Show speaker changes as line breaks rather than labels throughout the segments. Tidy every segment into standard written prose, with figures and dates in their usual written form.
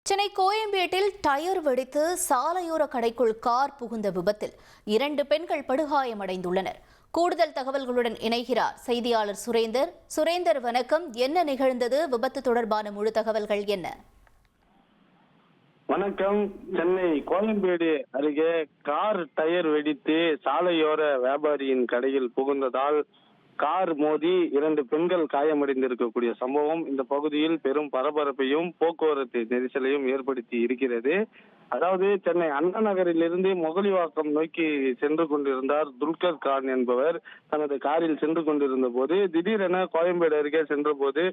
சென்னை கோயம்பேட்டில் டயர் வெடித்து சாலையோர கடைக்குள் கார் புகுந்த விபத்தில் 2 பெண்கள் படுகாயமடைந்துள்ளனர். கூடுதல் தகவல்களுடன் இணைகிறார் செய்தியாளர் சுரேந்தர். சுரேந்தர், வணக்கம். என்ன நிகழ்ந்தது? விபத்து தொடர்பான முழு தகவல்கள் என்ன?
வணக்கம். சென்னை கோயம்பேடு அருகே கார் டயர் வெடித்து சாலையோர வியாபாரியின் கடையில் புகுந்ததால் கார் மோதி 2 பெண்கள் காயமடைந்திருக்கக்கூடிய சம்பவம் இந்த பகுதியில் பெரும் பரபரப்பையும் போக்குவரத்து நெரிசலையும் ஏற்படுத்தி இருக்கிறது. அதாவது சென்னை அண்ணா நகரிலிருந்து முகலிவாக்கம் நோக்கி சென்று கொண்டிருந்தார் துல்கர் கான் என்பவர். தனது காரில் சென்று கொண்டிருந்த போது திடீரென கோயம்பேடு அருகே சென்ற போது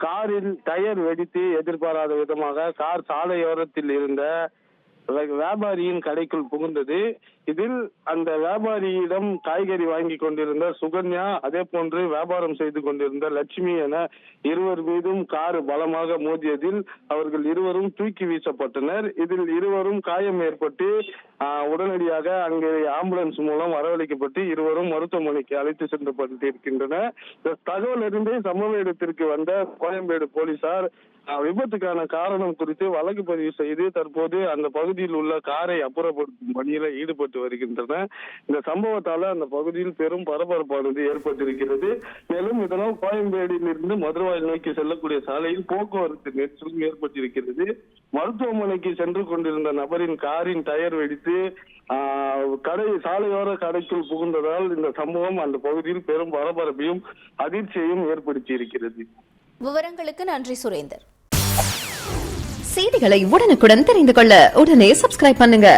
காரில் டயர் வெடித்து எதிர்பாராத விதமாக கார் சாலையோரத்தில் இருந்த வியாபாரியின் கடைக்குள் புகுந்தது. இதில் அந்த வியாபாரியிடம் காய்கறி வாங்கி கொண்டிருந்த சுகன்யா, அதே போன்று வியாபாரம் செய்து கொண்டிருந்த லட்சுமி என இருவர் மீதும் கார் பலமாக மோதியதில் அவர்கள் இருவரும் தூக்கி வீசப்பட்டனர். இதில் இருவரும் காயம் ஏற்பட்டு உடனடியாக அங்கே ஆம்புலன்ஸ் மூலம் வரவழைக்கப்பட்டு இருவரும் மருத்துவமனைக்கு அழைத்து சென்றப்பட்டிருக்கின்றனர். இந்த தகவல் அறிந்தே சம்பவ இடத்திற்கு வந்த கோயம்பேடு போலீசார் விபத்துக்கான காரணம் குறித்து வழக்கு பதிவு செய்து தற்போது அந்த பகுதியில் உள்ள காரை அப்புறப்படுத்தும் பணியில ஈடுபட்டு வருகின்றனர். இந்த சம்பவத்தால அந்த பகுதியில் பெரும் பரபரப்பானது ஏற்பட்டிருக்கிறது. மேலும் இதனால் கோயம்பேடில் இருந்து மதுரவாயில் நோக்கி செல்லக்கூடிய சாலையில் போக்குவரத்து நெரிசலும் ஏற்பட்டிருக்கிறது. மருத்துவமனைக்கு சென்று கொண்டிருந்த நபரின் காரின் டயர் வெடித்து சாலையோர கடைக்குள் புகுந்ததால் இந்த சம்பவம் அந்த பகுதியில் பெரும் பரபரப்பையும் அதிர்ச்சியையும் ஏற்படுத்தி இருக்கிறது.
விவரங்களுக்கு நன்றி சுரேந்தர்.
செய்திகளை உடனுக்குடன் தெரிந்து கொள்ள உடனே சப்ஸ்கிரைப் பண்ணுங்க.